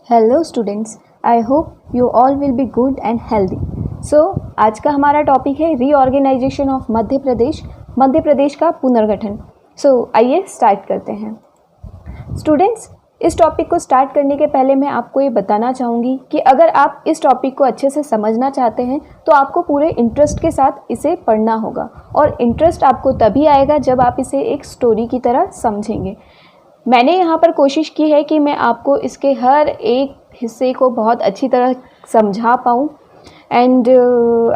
Hello students, I hope you all will be good and healthy. So आज का हमारा topic है reorganisation of Madhya प्रदेश का पुनर्गठन। आइए स्टार्ट करते हैं। स्टूडेंट्स, इस टॉपिक को स्टार्ट करने के पहले मैं आपको ये बताना चाहूँगी कि अगर आप इस टॉपिक को अच्छे से समझना चाहते हैं तो आपको पूरे इंटरेस्ट के साथ इसे पढ़ना होगा, और इंटरेस्ट आपको तभी आएगा जब आप इसे एक स्टोरी की तरह समझेंगे। मैंने यहाँ पर कोशिश की है कि मैं आपको इसके हर एक हिस्से को बहुत अच्छी तरह समझा पाऊँ, एंड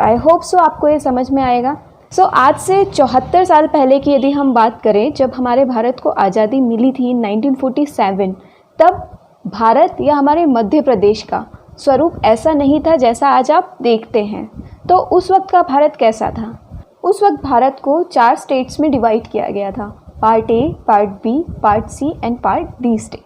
आई होप सो आपको ये समझ में आएगा। आज से 74 साल पहले की यदि हम बात करें, जब हमारे भारत को आज़ादी मिली थी 1947, तब भारत या हमारे मध्य प्रदेश का स्वरूप ऐसा नहीं था जैसा आज आप देखते हैं। तो उस वक्त का भारत कैसा था? उस वक्त भारत को 4 स्टेट्स में डिवाइड किया गया था, part A, part B, part C and part D state.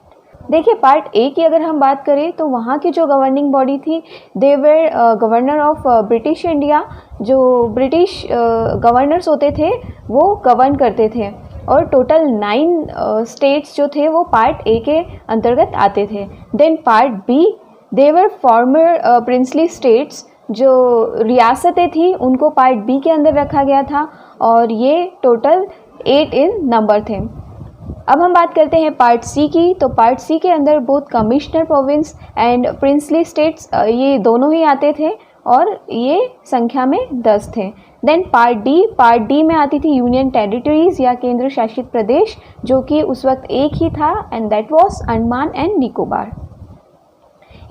देखिए, पार्ट ए की अगर हम बात करें तो वहाँ की जो गवर्निंग बॉडी थी, दे वर गवर्नर ऑफ ब्रिटिश इंडिया। जो ब्रिटिश गवर्नर्स होते थे वो गवर्न करते थे, और टोटल 9 स्टेट्स जो थे वो पार्ट ए के अंतर्गत आते थे। देन पार्ट बी, दे वर फॉर्मर प्रिंसली स्टेट्स। जो रियासतें थी उनको पार्ट बी के अंदर रखा गया था, और ये टोटल 8 इन नंबर थे। अब हम बात करते हैं पार्ट सी की। तो पार्ट सी के अंदर both commissioner province and princely states, ये दोनों ही आते थे, और ये संख्या में 10 थे। देन पार्ट डी में आती थी यूनियन टेरिटरीज या केंद्र शासित प्रदेश, जो कि उस वक्त एक ही था, and that was Andaman and Nicobar.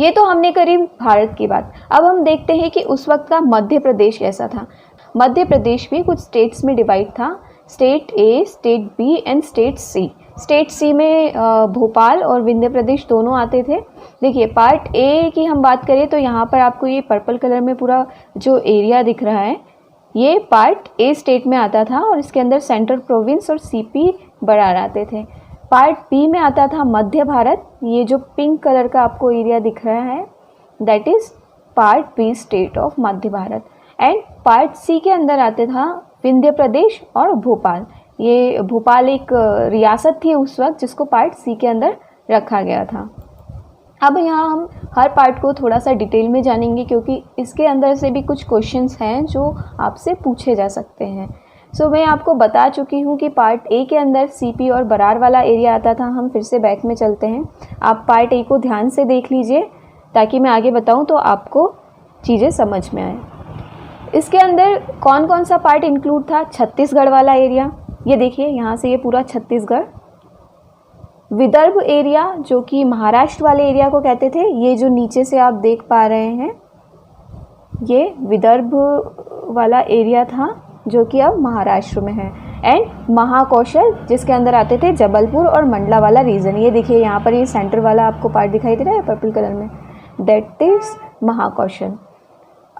ये तो हमने करी भारत की बात। अब हम देखते हैं कि उस वक्त का मध्य प्रदेश कैसा था। मध्य प्रदेश भी कुछ स्टेट्स में डिवाइड था, state A, state B and state C. State C में भोपाल और विंध्य प्रदेश दोनों आते थे। देखिए, पार्ट ए की हम बात करें तो यहाँ पर आपको ये पर्पल कलर में पूरा जो एरिया दिख रहा है, ये पार्ट ए स्टेट में आता था, और इसके अंदर सेंट्रल प्रोविंस और सीपी बरार आते थे। पार्ट बी में आता था मध्य भारत। ये जो पिंक कलर का आपको एरिया दिख रहा है, that is part B state of Madhya Bharat. And part C के अंदर आते था विंध्य प्रदेश और भोपाल। ये भोपाल एक रियासत थी उस वक्त, जिसको पार्ट सी के अंदर रखा गया था। अब यहाँ हम हर पार्ट को थोड़ा सा डिटेल में जानेंगे, क्योंकि इसके अंदर से भी कुछ क्वेश्चंस हैं जो आपसे पूछे जा सकते हैं। मैं आपको बता चुकी हूँ कि पार्ट ए के अंदर सीपी और बरार वाला एरिया आता था। हम फिर से बैक में चलते हैं। आप पार्ट ए को ध्यान से देख लीजिए, ताकि मैं आगे बताऊँ तो आपको चीज़ें समझ में आए। इसके अंदर कौन कौन सा पार्ट इंक्लूड था? छत्तीसगढ़ वाला एरिया, ये देखिए यहाँ से ये पूरा छत्तीसगढ़। विदर्भ एरिया, जो कि महाराष्ट्र वाले एरिया को कहते थे, ये जो नीचे से आप देख पा रहे हैं, ये विदर्भ वाला एरिया था, जो कि अब महाराष्ट्र में है। एंड महाकौशल, जिसके अंदर आते थे जबलपुर और मंडला वाला रीजन। ये देखिए यहाँ पर ये सेंटर वाला आपको पार्ट दिखाई दे रहा है पर्पल कलर में, दैट इज महाकौशल।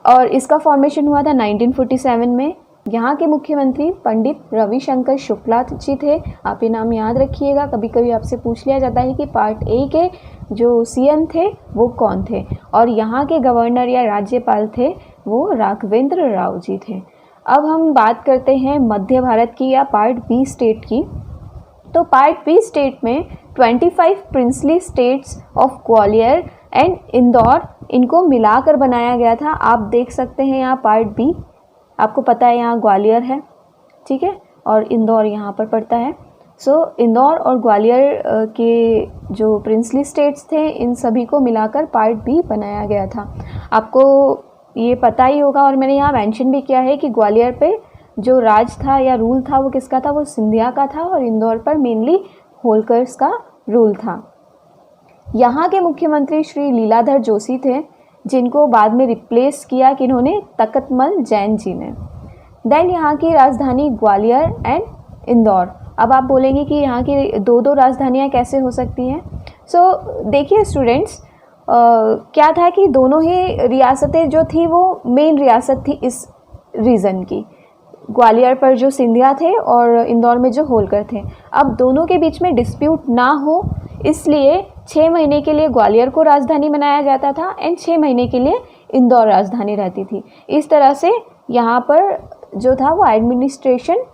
और इसका फॉर्मेशन हुआ था 1947 में। यहाँ के मुख्यमंत्री पंडित रविशंकर शुक्ला जी थे। आप ये नाम याद रखिएगा, कभी कभी आपसे पूछ लिया जाता है कि पार्ट ए के जो सीएम थे वो कौन थे, और यहाँ के गवर्नर या राज्यपाल थे वो राघवेंद्र राव जी थे। अब हम बात करते हैं मध्य भारत की या पार्ट बी स्टेट की। तो पार्ट बी स्टेट में 25 princely states of Gwalior and Indore, इनको मिलाकर बनाया गया था। आप देख सकते हैं यहाँ पार्ट बी, आपको पता है यहाँ ग्वालियर है, ठीक है, और इंदौर यहाँ पर पड़ता है। इंदौर और ग्वालियर के जो प्रिंसली स्टेट्स थे, इन सभी को मिलाकर पार्ट बी बनाया गया था। आपको ये पता ही होगा, और मैंने यहाँ मेंशन भी किया है कि ग्वालियर पे जो राज था या रूल था वो किसका था? वो सिंधिया का था, और इंदौर पर मेनली होलकर्स का रूल था। यहाँ के मुख्यमंत्री श्री लीलाधर जोशी थे, जिनको बाद में रिप्लेस किया किन्होंने? तकतमल जैन जी ने। देन यहाँ की राजधानी ग्वालियर एंड इंदौर। अब आप बोलेंगे कि यहाँ की दो राजधानियाँ कैसे हो सकती हैं? देखिए स्टूडेंट्स, क्या था कि दोनों ही रियासतें जो थी वो मेन रियासत थी इस रीजन की। ग्वालियर पर जो सिंधिया थे और इंदौर में जो होलकर थे। अब दोनों के बीच में डिस्प्यूट ना हो, इसलिए 6 महीने के लिए ग्वालियर को राजधानी बनाया जाता था, एंड 6 महीने के लिए इंदौर राजधानी रहती थी। इस तरह से यहाँ पर जो था वो एडमिनिस्ट्रेशन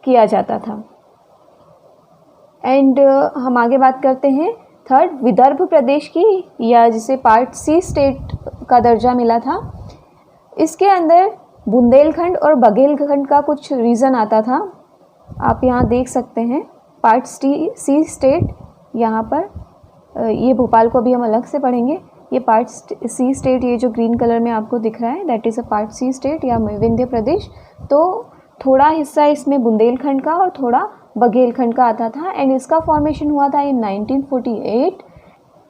किया जाता था। एंड हम आगे बात करते हैं थर्ड विदर्भ प्रदेश की, या जिसे पार्ट सी स्टेट का दर्जा मिला था। इसके अंदर बुंदेलखंड और बघेलखंड का कुछ रीज़न आता था, आप यहाँ देख सकते हैं। पार्ट सी स्टेट यहाँ पर, ये भोपाल को अभी हम अलग से पढ़ेंगे। ये पार्ट सी स्टेट, ये जो ग्रीन कलर में आपको दिख रहा है, that is a part C state या विंध्य प्रदेश। तो थोड़ा हिस्सा इसमें बुंदेलखंड का और थोड़ा बघेलखंड का आता था, एंड इसका फॉर्मेशन हुआ था इन 1948।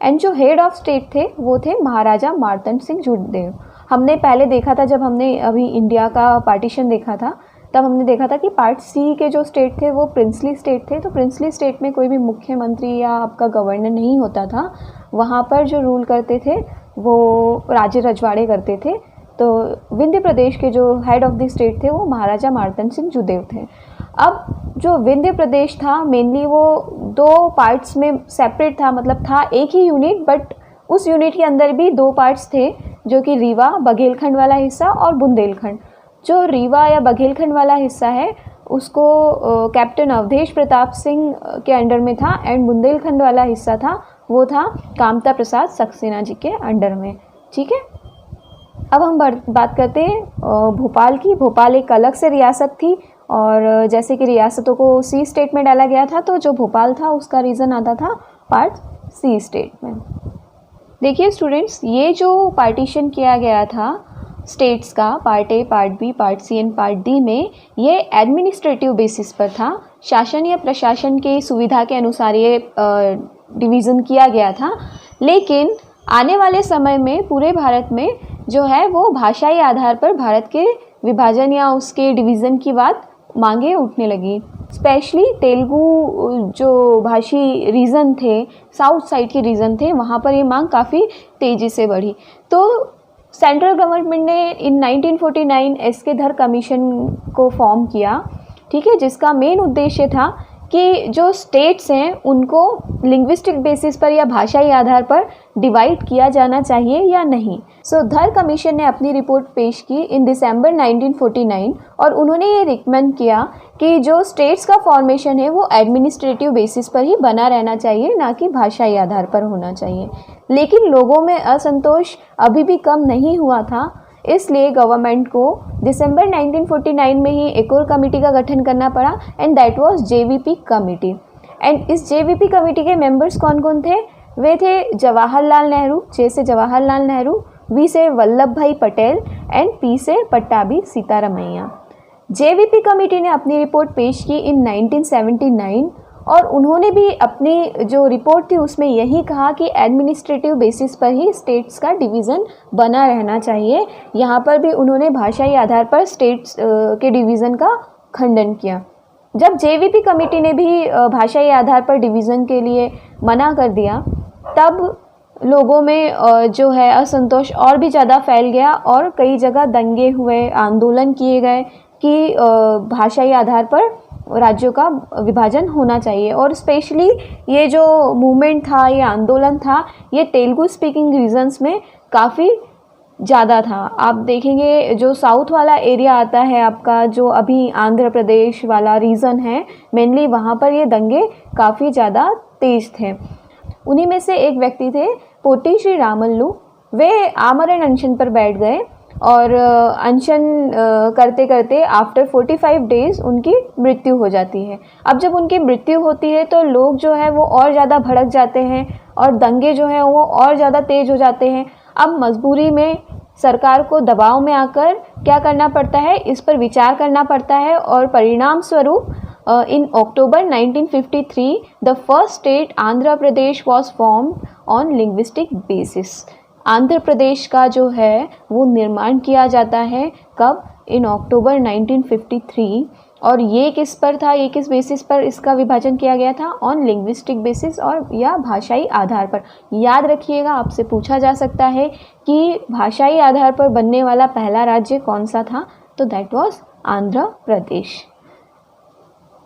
एंड जो हेड ऑफ स्टेट थे वो थे महाराजा मार्तंड सिंह जुड़देव। हमने पहले देखा था, जब हमने अभी इंडिया का पार्टीशन देखा था, तब हमने देखा था कि पार्ट सी के जो स्टेट थे वो प्रिंसली स्टेट थे। तो प्रिंसली स्टेट में कोई भी मुख्यमंत्री या आपका गवर्नर नहीं होता था, वहाँ पर जो रूल करते थे वो राजे रजवाड़े करते थे। तो विंध्य प्रदेश के जो हेड ऑफ द स्टेट थे वो महाराजा मार्तंड सिंह जुदेव थे। अब जो विंध्य प्रदेश था मेनली वो दो पार्ट्स में सेपरेट था, मतलब था एक ही यूनिट, बट उस यूनिट के अंदर भी दो पार्ट्स थे, जो कि रीवा बघेलखंड वाला हिस्सा और बुंदेलखंड। जो रीवा या बघेलखंड वाला हिस्सा है उसको कैप्टन अवधेश प्रताप सिंह के अंडर में था, एंड बुंदेलखंड वाला हिस्सा था वो था कामता प्रसाद सक्सेना जी के अंडर में। ठीक है, अब हम बात करते हैं भोपाल की। भोपाल एक अलग से रियासत थी, और जैसे कि रियासतों को सी स्टेट में डाला गया था, तो जो भोपाल था उसका रीज़न आता था पार्ट सी स्टेट में। देखिए स्टूडेंट्स, ये जो पार्टीशन किया गया था स्टेट्स का, part A, part B, part C and part D में, ये एडमिनिस्ट्रेटिव बेसिस पर था। शासन या प्रशासन की सुविधा के अनुसार ये डिवीज़न किया गया था। लेकिन आने वाले समय में पूरे भारत में जो है वो भाषाई आधार पर भारत के विभाजन या उसके डिवीज़न की बात मांगे उठने लगी। स्पेशली तेलुगु जो भाषी रीजन थे, साउथ साइड के रीजन थे, वहाँ पर ये मांग काफ़ी तेज़ी से बढ़ी। तो सेंट्रल गवर्नमेंट ने इन 1949 एस.के. धर कमीशन को फॉर्म किया, ठीक है, जिसका मेन उद्देश्य था कि जो स्टेट्स हैं उनको लिंग्विस्टिक बेसिस पर या भाषाई आधार पर डिवाइड किया जाना चाहिए या नहीं। सो धर कमीशन ने अपनी रिपोर्ट पेश की इन दिसंबर 1949, और उन्होंने ये रिकमेंड किया कि जो स्टेट्स का फॉर्मेशन है वो एडमिनिस्ट्रेटिव बेसिस पर ही बना रहना चाहिए, ना कि भाषाई आधार पर होना चाहिए। लेकिन लोगों में असंतोष अभी भी कम नहीं हुआ था, इसलिए गवर्नमेंट को दिसंबर 1949 में ही एक और कमेटी का गठन करना पड़ा, and that was JVP committee. And इस जेवीपी कमेटी के मेंबर्स कौन कौन थे? वे थे जवाहरलाल नेहरू, जे से जवाहरलाल नेहरू, वी से वल्लभ भाई पटेल, एंड पी से पट्टाभी सीतारमैया। जेवीपी कमेटी ने अपनी रिपोर्ट पेश की इन 1979, और उन्होंने भी अपनी जो रिपोर्ट थी उसमें यही कहा कि एडमिनिस्ट्रेटिव बेसिस पर ही स्टेट्स का डिवीज़न बना रहना चाहिए। यहाँ पर भी उन्होंने भाषाई आधार पर स्टेट्स के डिवीज़न का खंडन किया। जब जेवीपी कमेटी ने भी भाषाई आधार पर डिवीज़न के लिए मना कर दिया, तब लोगों में जो है असंतोष और भी ज़्यादा फैल गया, और कई जगह दंगे हुए, आंदोलन किए गए कि भाषाई आधार पर राज्यों का विभाजन होना चाहिए। और स्पेशली ये जो मूवमेंट था, ये आंदोलन था, ये तेलुगु स्पीकिंग रीजन्स में काफ़ी ज़्यादा था। आप देखेंगे जो साउथ वाला एरिया आता है आपका, जो अभी आंध्र प्रदेश वाला रीजन है मेनली, वहाँ पर ये दंगे काफ़ी ज़्यादा तेज थे। उन्हीं में से एक व्यक्ति थे पोटी श्री रामल्लू। वे आमरण अनशन पर बैठ गए, और अनशन करते करते आफ्टर 45 डेज़ उनकी मृत्यु हो जाती है। अब जब उनकी मृत्यु होती है तो लोग जो है वो और ज़्यादा भड़क जाते हैं, और दंगे जो हैं वो और ज़्यादा तेज़ हो जाते हैं। अब मजबूरी में सरकार को दबाव में आकर क्या करना पड़ता है, इस पर विचार करना पड़ता है, और परिणाम स्वरूप in October 1953 the first state Andhra Pradesh was formed on linguistic basis. Andhra Pradesh का जो है वो निर्माण किया जाता है कब? इन अक्टूबर 1953। और ये किस पर था, ये किस बेसिस पर इसका विभाजन किया गया था? ऑन लिंग्विस्टिक बेसिस, और या भाषाई आधार पर। याद रखिएगा, आपसे पूछा जा सकता है कि भाषाई आधार पर बनने वाला पहला राज्य कौन सा था, तो दैट वाज आंध्र प्रदेश।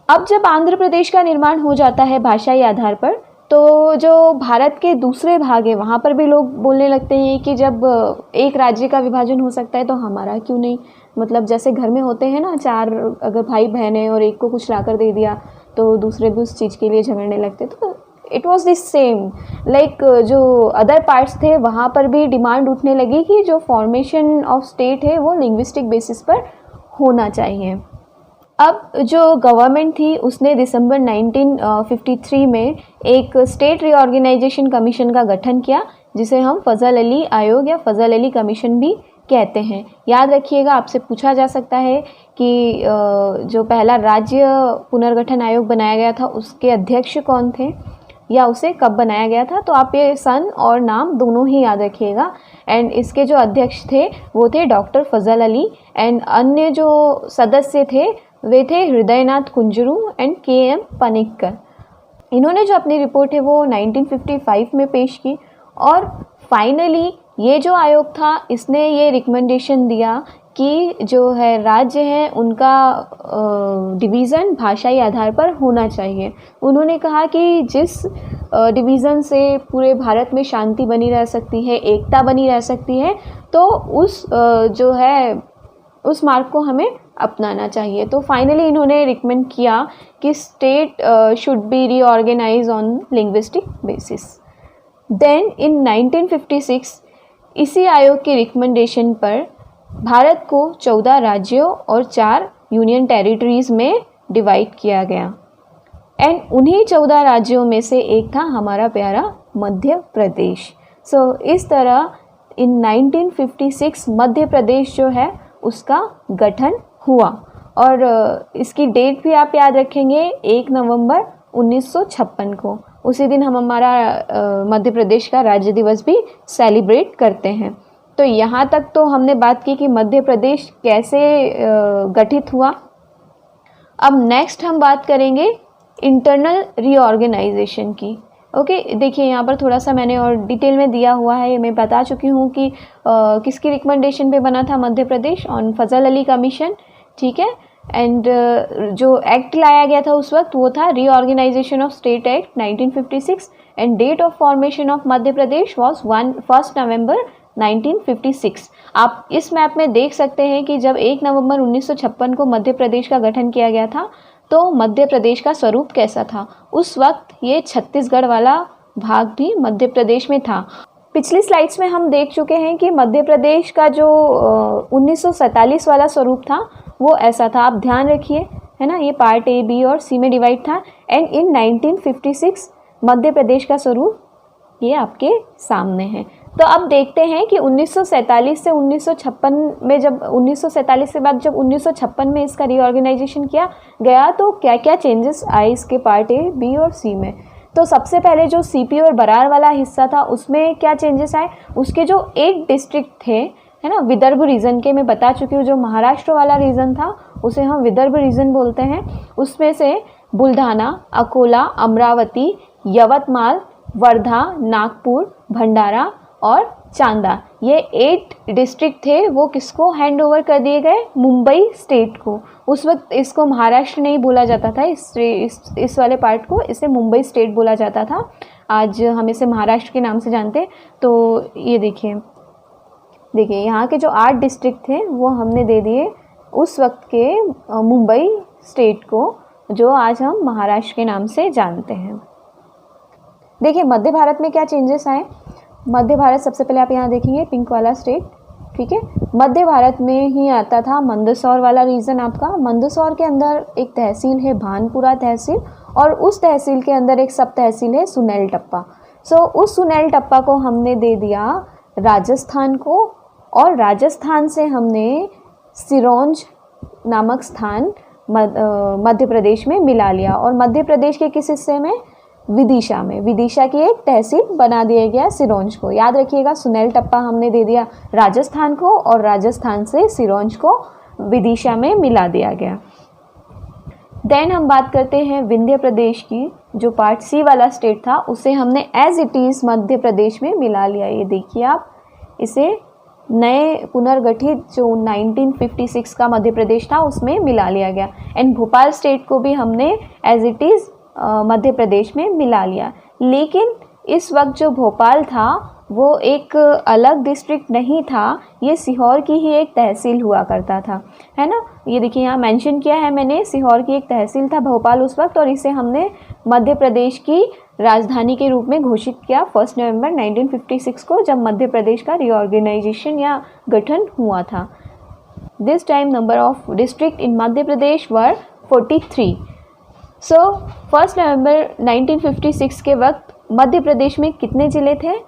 अब जब आंध्र प्रदेश का निर्माण हो जाता है भाषाई आधार पर, तो जो भारत के दूसरे भाग है वहाँ पर भी लोग बोलने लगते हैं कि जब एक राज्य का विभाजन हो सकता है तो हमारा क्यों नहीं। मतलब जैसे घर में होते हैं ना, चार अगर भाई बहन हैं और एक को कुछ ला कर दे दिया तो दूसरे भी उस चीज़ के लिए झगड़ने लगते। तो it was the same like जो अदर पार्ट्स थे वहाँ पर भी डिमांड उठने लगी कि जो फॉर्मेशन ऑफ स्टेट है वो लिंग्विस्टिक बेसिस पर होना चाहिए। अब जो गवर्नमेंट थी उसने दिसंबर 1953 में एक स्टेट रीऑर्गेनाइजेशन कमीशन का गठन किया, जिसे हम फजल अली आयोग या फजल अली कमीशन भी कहते हैं। याद रखिएगा, आपसे पूछा जा सकता है कि जो पहला राज्य पुनर्गठन आयोग बनाया गया था उसके अध्यक्ष कौन थे या उसे कब बनाया गया था, तो आप ये सन और नाम दोनों ही याद रखिएगा। एंड इसके जो अध्यक्ष थे वो थे डॉक्टर फजल अली, एंड अन्य जो सदस्य थे वे थे हृदयनाथ कुंजरू एंड के.एम. पनिक्कर। इन्होंने जो अपनी रिपोर्ट है वो 1955 में पेश की, और फाइनली ये जो आयोग था इसने ये रिकमेंडेशन दिया कि जो है राज्य हैं उनका डिवीज़न भाषाई आधार पर होना चाहिए। उन्होंने कहा कि जिस डिवीज़न से पूरे भारत में शांति बनी रह सकती है, एकता बनी रह सकती है, तो उस जो है उस मार्ग को हमें अपनाना चाहिए। तो फाइनली इन्होंने रिकमेंड किया कि state should be reorganize on linguistic basis. Then in 1956 इसी आयोग की रिकमेंडेशन पर भारत को 14 राज्यों और 4 यूनियन टेरिटरीज़ में डिवाइड किया गया, एंड उन्हीं 14 राज्यों में से एक था हमारा प्यारा मध्य प्रदेश। सो इस तरह इन 1956 मध्य प्रदेश जो है उसका गठन हुआ, और इसकी डेट भी आप याद रखेंगे 1 नवंबर 1956 को। उसी दिन हम हमारा मध्य प्रदेश का राज्य दिवस भी सेलिब्रेट करते हैं। तो यहाँ तक तो हमने बात की कि मध्य प्रदेश कैसे गठित हुआ। अब नेक्स्ट हम बात करेंगे इंटरनल रीऑर्गेनाइजेशन की। ओके, देखिए यहाँ पर थोड़ा सा मैंने और डिटेल में दिया हुआ है, मैं बता चुकी हूँ कि किसकी रिकमेंडेशन पे बना था Madhya Pradesh, on Fazal Ali commission, ठीक है। एंड जो एक्ट लाया गया था उस वक्त वो था reorganisation of state act 1956, and date of formation of Madhya Pradesh was 1 नवंबर 1956। आप इस मैप में देख सकते हैं कि जब 1 नवंबर 1956 को मध्य प्रदेश का गठन किया गया था तो मध्य प्रदेश का स्वरूप कैसा था। उस वक्त ये छत्तीसगढ़ वाला भाग भी मध्य प्रदेश में था। पिछली स्लाइड्स में हम देख चुके हैं कि मध्य प्रदेश का जो 1947 वाला स्वरूप था वो ऐसा था, आप ध्यान रखिए, है ना। ये पार्ट ए, बी और सी में डिवाइड था, एंड इन 1956 मध्य प्रदेश का स्वरूप ये आपके सामने है। तो अब देखते हैं कि 1947 से 1956 में, जब 1947 के बाद जब 1956 में इसका रीऑर्गेनाइजेशन किया गया तो क्या क्या चेंजेस आए इसके पार्ट ए, बी और सी में। तो सबसे पहले जो सीपी और बरार वाला हिस्सा था उसमें क्या चेंजेस आए, उसके जो 8 डिस्ट्रिक्ट थे, है ना, विदर्भ रीजन के, मैं बता चुकी हूँ, जो महाराष्ट्र वाला रीजन था उसे हम विदर्भ रीजन बोलते हैं। उसमें से बुल्ढाना, अकोला, अमरावती, यवतमाल, वर्धा, नागपुर, भंडारा और चांदा, ये 8 डिस्ट्रिक्ट थे वो किसको हैंड ओवर कर दिए गए, मुंबई स्टेट को। उस वक्त इसको महाराष्ट्र नहीं बोला जाता था, इस वाले पार्ट को इसे मुंबई स्टेट बोला जाता था। आज हम इसे महाराष्ट्र के नाम से जानते हैं। तो ये देखिए यहाँ के जो 8 डिस्ट्रिक्ट थे वो हमने दे दिए उस वक्त के मुंबई स्टेट को, जो आज हम महाराष्ट्र के नाम से जानते हैं। देखिए मध्य भारत में क्या चेंजेस आए। मध्य भारत, सबसे पहले आप यहाँ देखेंगे पिंक वाला स्टेट, ठीक है। मध्य भारत में ही आता था मंदसौर वाला रीजन आपका। मंदसौर के अंदर एक तहसील है भानपुरा तहसील, और उस तहसील के अंदर एक सब तहसील है सुनेल टप्पा। सो उस सुनेल टप्पा को हमने दे दिया राजस्थान को, और राजस्थान से हमने सिरोंज नामक स्थान मध्य प्रदेश में मिला लिया, और मध्य प्रदेश के किस हिस्से में, विदिशा में, विदिशा की एक तहसील बना दिया गया सिरोंज को। याद रखिएगा, सुनेल टप्पा हमने दे दिया राजस्थान को, और राजस्थान से सिरोंज को विदिशा में मिला दिया गया। देन हम बात करते हैं विंध्य प्रदेश की, जो पार्ट सी वाला स्टेट था उसे हमने as it is Madhya Pradesh में मिला लिया। ये देखिए आप, इसे नए पुनर्गठित जो 1956 का मध्य प्रदेश था उसमें मिला लिया गया। एंड भोपाल स्टेट को भी हमने as it is Madhya Pradesh में मिला लिया। लेकिन इस वक्त जो भोपाल था वो एक अलग डिस्ट्रिक्ट नहीं था, ये सीहोर की ही एक तहसील हुआ करता था, है ना। ये देखिए यहाँ मेंशन किया है मैंने, सीहोर की एक तहसील था भोपाल उस वक्त, और इसे हमने मध्य प्रदेश की राजधानी के रूप में घोषित किया 1 नवंबर 1956 को, जब मध्य प्रदेश का रीऑर्गेनाइजेशन या गठन हुआ था। This time number of district in Madhya Pradesh were 43। So 1 नवंबर 1956 के वक्त मध्य प्रदेश में कितने ज़िले थे?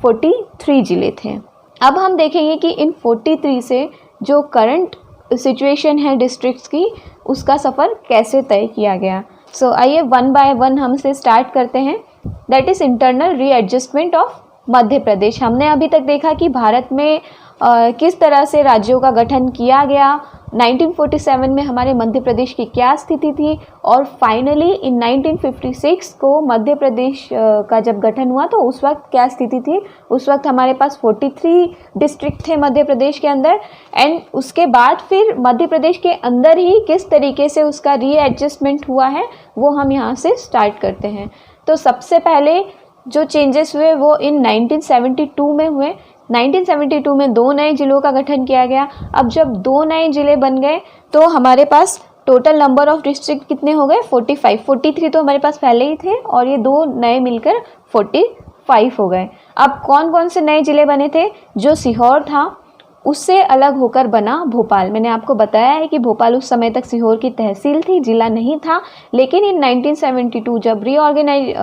43 ज़िले थे। अब हम देखेंगे कि इन 43 से जो करंट सिचुएशन है डिस्ट्रिक्ट्स की, उसका सफ़र कैसे तय किया गया। सो आइए वन बाय वन हम से स्टार्ट करते हैं। That is internal readjustment of Madhya Pradesh. हमने अभी तक देखा कि भारत में किस तरह से राज्यों का गठन किया गया, 1947 में हमारे मध्य प्रदेश की क्या स्थिति थी, और फाइनली इन 1956 को मध्य प्रदेश का जब गठन हुआ तो उस वक्त क्या स्थिति थी। उस वक्त हमारे पास 43 डिस्ट्रिक्ट थे मध्य प्रदेश के अंदर, एंड उसके बाद फिर मध्य प्रदेश के अंदर ही किस तरीके से उसका रीएडजस्टमेंट हुआ है वो हम यहाँ से स्टार्ट करते हैं। तो सबसे पहले जो चेंजेस हुए वो इन 1972 में हुए। 1972 में 2 नए ज़िलों का गठन किया गया। अब जब 2 नए ज़िले बन गए तो हमारे पास टोटल नंबर ऑफ डिस्ट्रिक्ट कितने हो गए? 45। 43 तो हमारे पास पहले ही थे और ये 2 नए मिलकर 45 हो गए। अब कौन कौन से नए ज़िले बने थे? जो सीहोर था उससे अलग होकर बना भोपाल। मैंने आपको बताया है कि भोपाल उस समय तक सीहोर की तहसील थी, जिला नहीं था, लेकिन इन 1972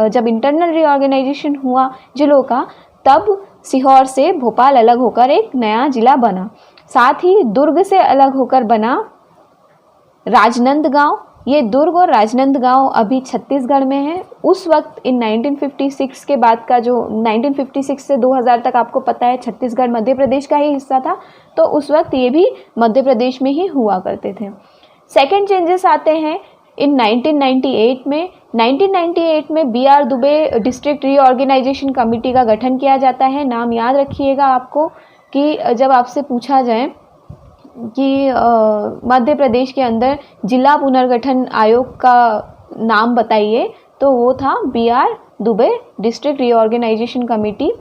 जब इंटरनल रीऑर्गेनाइजेशन हुआ जिलों का, तब सीहोर से भोपाल अलग होकर एक नया जिला बना। साथ ही दुर्ग से अलग होकर बना राजनंदगांव। ये दुर्ग और राजनंदगांव अभी छत्तीसगढ़ में है। उस वक्त इन 1956 के बाद का जो 1956 से 2000 तक आपको पता है छत्तीसगढ़ मध्य प्रदेश का ही हिस्सा था, तो उस वक्त ये भी मध्य प्रदेश में ही हुआ करते थे। सेकेंड चेंजेस आते हैं इन 1998 में। 1998 में BR Dubey district reorganisation committee का गठन किया जाता है। नाम याद रखिएगा आपको कि जब आपसे पूछा जाए कि मध्य प्रदेश के अंदर जिला पुनर्गठन आयोग का नाम बताइए, तो वो था BR Dubey district reorganisation committee,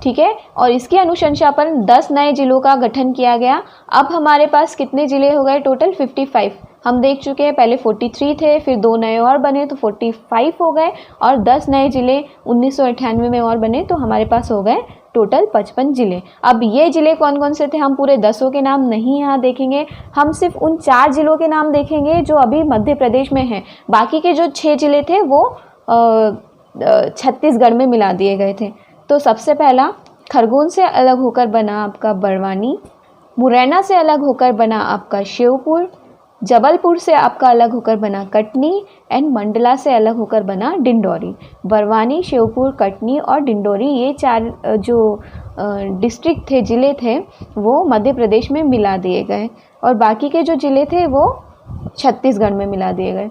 ठीक है। और इसकी अनुशंसा पर 10 नए जिलों का गठन किया गया। अब हमारे पास कितने ज़िले हो गए? टोटल 55। हम देख चुके हैं, पहले 43 थे, फिर 2 नए और बने तो 45 हो गए, और 10 नए ज़िले 1998 में और बने तो हमारे पास हो गए टोटल 55 ज़िले। अब ये ज़िले कौन कौन से थे हम पूरे 10 के नाम नहीं यहाँ देखेंगे, हम सिर्फ उन 4 ज़िलों के नाम देखेंगे जो अभी मध्य प्रदेश में हैं। बाकी के जो 6 ज़िले थे वो छत्तीसगढ़ में मिला दिए गए थे। तो सबसे पहला खरगोन से अलग होकर बना आपका बड़वानी, मुरैना से अलग होकर बना आपका श्योपुर, जबलपुर से आपका अलग होकर बना कटनी, एंड मंडला से अलग होकर बना डिंडौरी। बड़वानी, श्योपुर, कटनी और डिंडौरी, ये 4 जो डिस्ट्रिक्ट थे, ज़िले थे, वो मध्य प्रदेश में मिला दिए गए, और बाकी के जो ज़िले थे वो छत्तीसगढ़ में मिला दिए गए।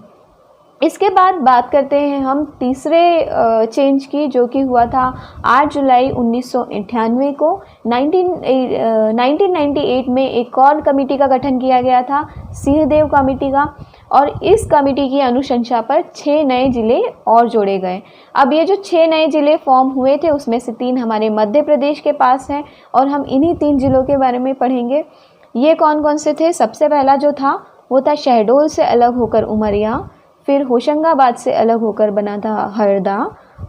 इसके बाद बात करते हैं हम तीसरे चेंज की, जो कि हुआ था 8 जुलाई 1998 को। 1998 में एक और कमेटी का गठन किया गया था, सिंहदेव कमेटी का, और इस कमेटी की अनुशंसा पर 6 नए ज़िले और जोड़े गए। अब ये जो 6 नए ज़िले फॉर्म हुए थे उसमें से 3 हमारे मध्य प्रदेश के पास हैं, और हम इन्हीं 3 ज़िलों के बारे में पढ़ेंगे। ये कौन कौन से थे? सबसे पहला जो था वो था शहडोल से अलग होकर उमरिया, फिर होशंगाबाद से अलग होकर बना था हरदा,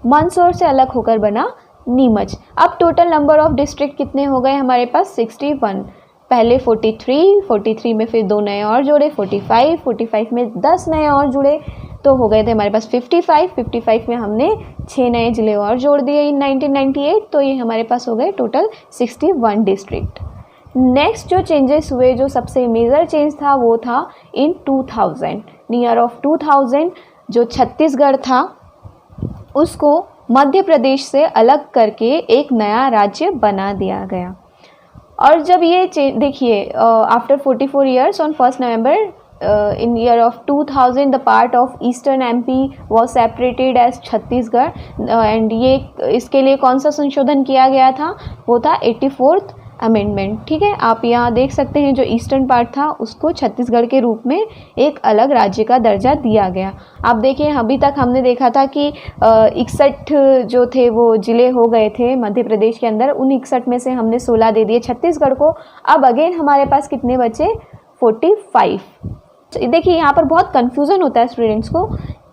मंदसौर से अलग होकर बना नीमच। अब टोटल नंबर ऑफ डिस्ट्रिक्ट कितने हो गए हमारे पास? 61। पहले 43 में फिर 2 नए और जोड़े 45 में 10 नए और जुड़े तो हो गए थे हमारे पास 55 में हमने 6 नए ज़िले और जोड़ दिए इन 1998, तो ये हमारे पास हो गए टोटल 61 डिस्ट्रिक्ट। नेक्स्ट जो चेंजेस हुए, जो सबसे मेजर चेंज था वो था इन 2000, नियर ऑफ 2000, जो छत्तीसगढ़ था उसको मध्य प्रदेश से अलग करके एक नया राज्य बना दिया गया। और जब ये देखिए after 44 years on 1 November in year of 2000 the part of eastern MP was separated as Chhattisgarh, and ये इसके लिए कौन सा संशोधन किया गया था? वो था 84th अमेंडमेंट, ठीक है। आप यहाँ देख सकते हैं जो ईस्टर्न पार्ट था उसको छत्तीसगढ़ के रूप में एक अलग राज्य का दर्जा दिया गया। आप देखिए अभी तक हमने देखा था कि 61 जो थे वो ज़िले हो गए थे मध्य प्रदेश के अंदर, उन 61 में से हमने 16 दे दिए छत्तीसगढ़ को। अब अगेन हमारे पास कितने बचे? 45। देखिए यहाँ पर बहुत कन्फ्यूज़न होता है स्टूडेंट्स को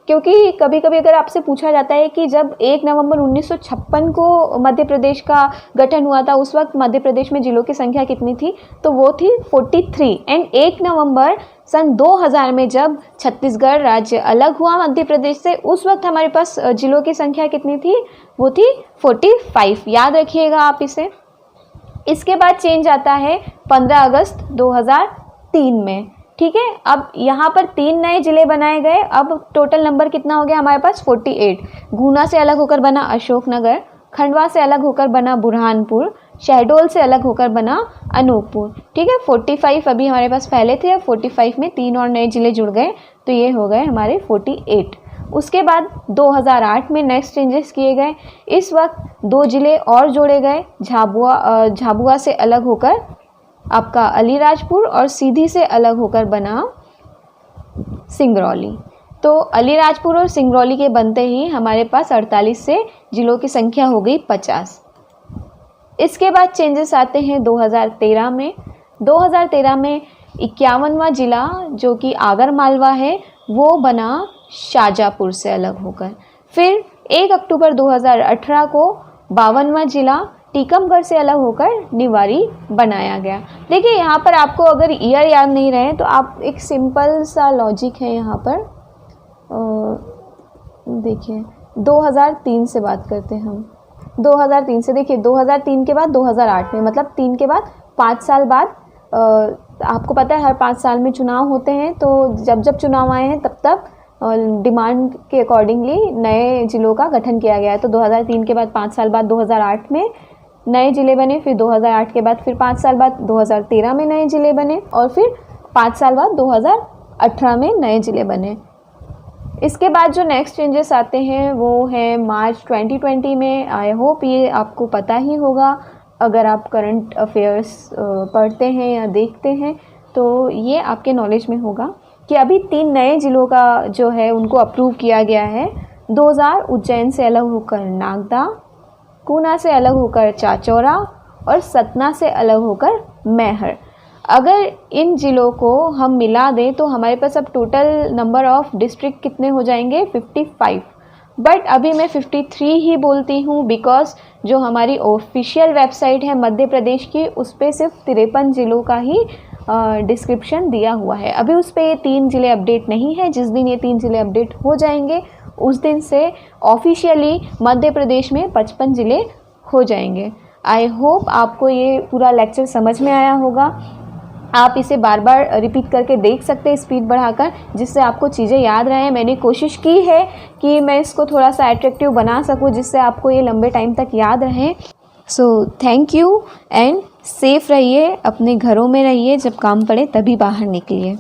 क्योंकि कभी कभी अगर आपसे पूछा जाता है कि जब 1 नवंबर 1956 को मध्य प्रदेश का गठन हुआ था, उस वक्त मध्य प्रदेश में जिलों की संख्या कितनी थी, तो वो थी 43। एंड 1 नवंबर सन 2000 में जब छत्तीसगढ़ राज्य अलग हुआ मध्य प्रदेश से, उस वक्त हमारे पास जिलों की संख्या कितनी थी, वो थी 45। याद रखिएगा आप इसे। इसके बाद चेंज आता है 15 अगस्त 2003 में। ठीक है, अब यहाँ पर 3 नए जिले बनाए गए। अब टोटल नंबर कितना हो गया हमारे पास, 48। गुना से अलग होकर बना अशोकनगर, खंडवा से अलग होकर बना बुरहानपुर, शहडोल से अलग होकर बना अनूपपुर। ठीक है, 45 अभी हमारे पास पहले थे, अब 45 में 3 और नए जिले जुड़ गए, तो ये हो गए हमारे 48। उसके बाद 2008 में नेक्स्ट चेंजेस किए गए। इस वक्त 2 जिले और जोड़े गए, झाबुआ से अलग होकर आपका अलीराजपुर और सीधी से अलग होकर बना सिंगरौली। तो अलीराजपुर और सिंगरौली के बनते ही हमारे पास 48 से जिलों की संख्या हो गई 50। इसके बाद चेंजेस आते हैं 2013 में। 2013 में 51वां जिला जो कि आगर मालवा है, वो बना शाजापुर से अलग होकर। फिर 1 अक्टूबर 2018 को 52वां जिला टीकमगढ़ से अलग होकर निवाड़ी बनाया गया। देखिए यहाँ पर आपको अगर ईयर याद नहीं रहे तो आप एक सिंपल सा लॉजिक है यहाँ पर, देखिए 2003 से बात करते हैं हम। 2003 से देखिए 2003 के बाद 2008 में, मतलब 3 के बाद 5 साल बाद, आपको पता है हर 5 साल में चुनाव होते हैं, तो जब जब चुनाव आए हैं तब तब डिमांड के अकॉर्डिंगली नए जिलों का गठन किया गया है। तो 2003 के बाद 5 साल बाद 2008 में नए जिले बने, फिर 2008 के बाद फिर 5 साल बाद 2013 में नए जिले बने, और फिर 5 साल बाद 2018 में नए जिले बने। इसके बाद जो नेक्स्ट चेंजेस आते हैं वो है मार्च 2020 में। आई होप ये आपको पता ही होगा, अगर आप करंट अफेयर्स पढ़ते हैं या देखते हैं तो ये आपके नॉलेज में होगा कि अभी 3 नए जिलों का जो है उनको अप्रूव किया गया है। 2000 उज्जैन से अलग होकर नागदा, गुना से अलग होकर चाचौरा और सतना से अलग होकर मैहर। अगर इन जिलों को हम मिला दें तो हमारे पास अब टोटल नंबर ऑफ डिस्ट्रिक्ट कितने हो जाएंगे, 55। बट अभी मैं 53 ही बोलती हूँ, बिकॉज जो हमारी ऑफिशियल वेबसाइट है मध्य प्रदेश की, उस पर सिर्फ 53 जिलों का ही डिस्क्रिप्शन दिया हुआ है। अभी उस पर ये 3 जिले अपडेट नहीं है। जिस दिन ये 3 जिले अपडेट हो जाएंगे उस दिन से ऑफिशियली मध्य प्रदेश में 55 जिले हो जाएंगे। आई होप आपको ये पूरा लेक्चर समझ में आया होगा। आप इसे बार बार रिपीट करके देख सकते हैं स्पीड बढ़ाकर, जिससे आपको चीज़ें याद रहें। मैंने कोशिश की है कि मैं इसको थोड़ा सा अट्रैक्टिव बना सकूं जिससे आपको ये लंबे टाइम तक याद रहें। So thank you and safe रहिए, अपने घरों में रहिए, जब काम पड़े तभी बाहर निकलिए।